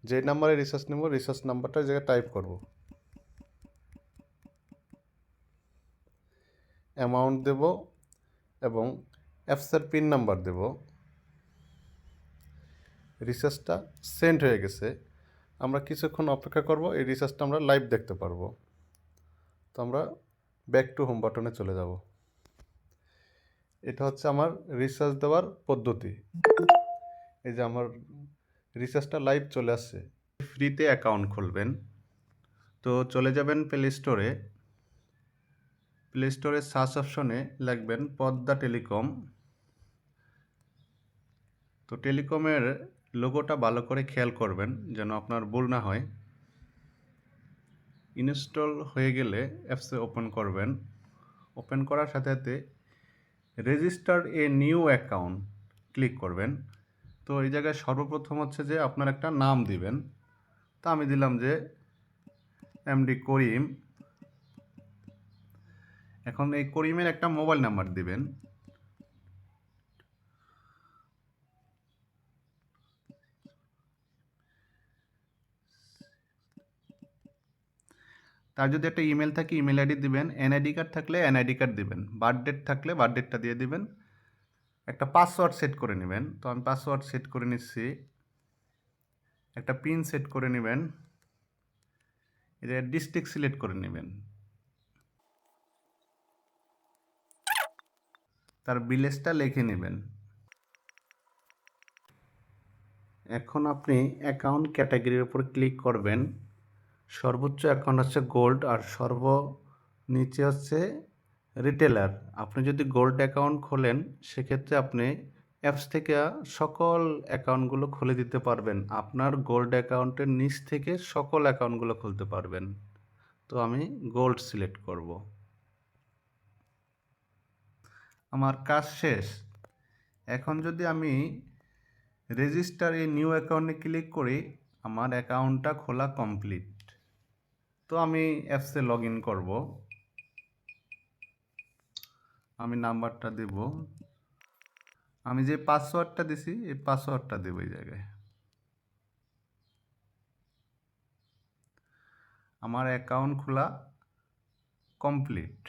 যে নাম্বারে রিচার্জ নেব রিচার্জ নাম্বারটা এই জায়গায় টাইপ করব, অ্যামাউন্ট দেব এবং অ্যাপসের পিন নাম্বার দেব। রিচার্জটা সেন্ড হয়ে গেছে। আমরা কিছুক্ষণ অপেক্ষা করব, এই রিচার্জটা আমরা লাইভ দেখতে পারবো। তো আমরা ব্যাক টু হোম বাটনে চলে যাব। এটা হচ্ছে আমার রিচার্জ দেওয়ার পদ্ধতি। এই যে আমার রিচার্জটা লাইভ চলে আসছে। ফ্রিতে অ্যাকাউন্ট খুলবেন, তো চলে যাবেন প্লে স্টোরে। প্লে স্টোরে সার্চ অপশনে লিখবেন পদ্মা টেলিকম। তো টেলিকমের লোগোটা ভালো করে খেয়াল করবেন যেন আপনার ভুল না হয়। ইনস্টল হয়ে গেলে অ্যাপসে ওপেন করবেন। ওপেন করার সাথে সাথে register a new account click করবেন। তো এই জায়গায় সর্বপ্রথম হচ্ছে যে আপনার একটা নাম দিবেন। তো আমি দিলাম যে এমডি করিম। এখন এই করিমের একটা মোবাইল নাম্বার দিবেন। তার যদি একটা ইমেল থাকে ইমেল আইডি দিবেন, এনআইডি কার্ড থাকলে এনআইডি কার্ড দিবেন, বার্থডেট থাকলে বার্থডেটটা দিয়ে দিবেন, একটা পাসওয়ার্ড সেট করে নেবেন। তো আমি পাসওয়ার্ড সেট করে নিচ্ছি। একটা পিন সেট করে নেবেন। এটা ডিস্ট্রিক্ট সিলেক্ট করে নেবেন। তার ভিলেজটা লিখে নেবেন। এখন আপনি অ্যাকাউন্ট ক্যাটাগরির উপর ক্লিক করবেন। সর্বোচ্চ অ্যাকাউন্ট হচ্ছে গোল্ড আর সর্বনিচে হচ্ছে রিটেলার। আপনি যদি গোল্ড অ্যাকাউন্ট খোলেন সেক্ষেত্রে আপনি অ্যাপস থেকে সকল অ্যাকাউন্টগুলো খুলে দিতে পারবেন। আপনার গোল্ড অ্যাকাউন্টের নিচ থেকে সকল অ্যাকাউন্টগুলো খুলতে পারবেন। তো আমি গোল্ড সিলেক্ট করব। আমার কাজ শেষ। এখন যদি আমি রেজিস্টার এ নিউ অ্যাকাউন্টে ক্লিক করি, আমার অ্যাকাউন্টটা খোলা কমপ্লিট। তো আমি অ্যাপসে লগ ইন করবো। আমি নাম্বারটা দেব। আমি যে পাসওয়ার্ডটা দিছি এই পাসওয়ার্ডটা দেব এই জায়গায়। আমার অ্যাকাউন্ট খোলা কমপ্লিট।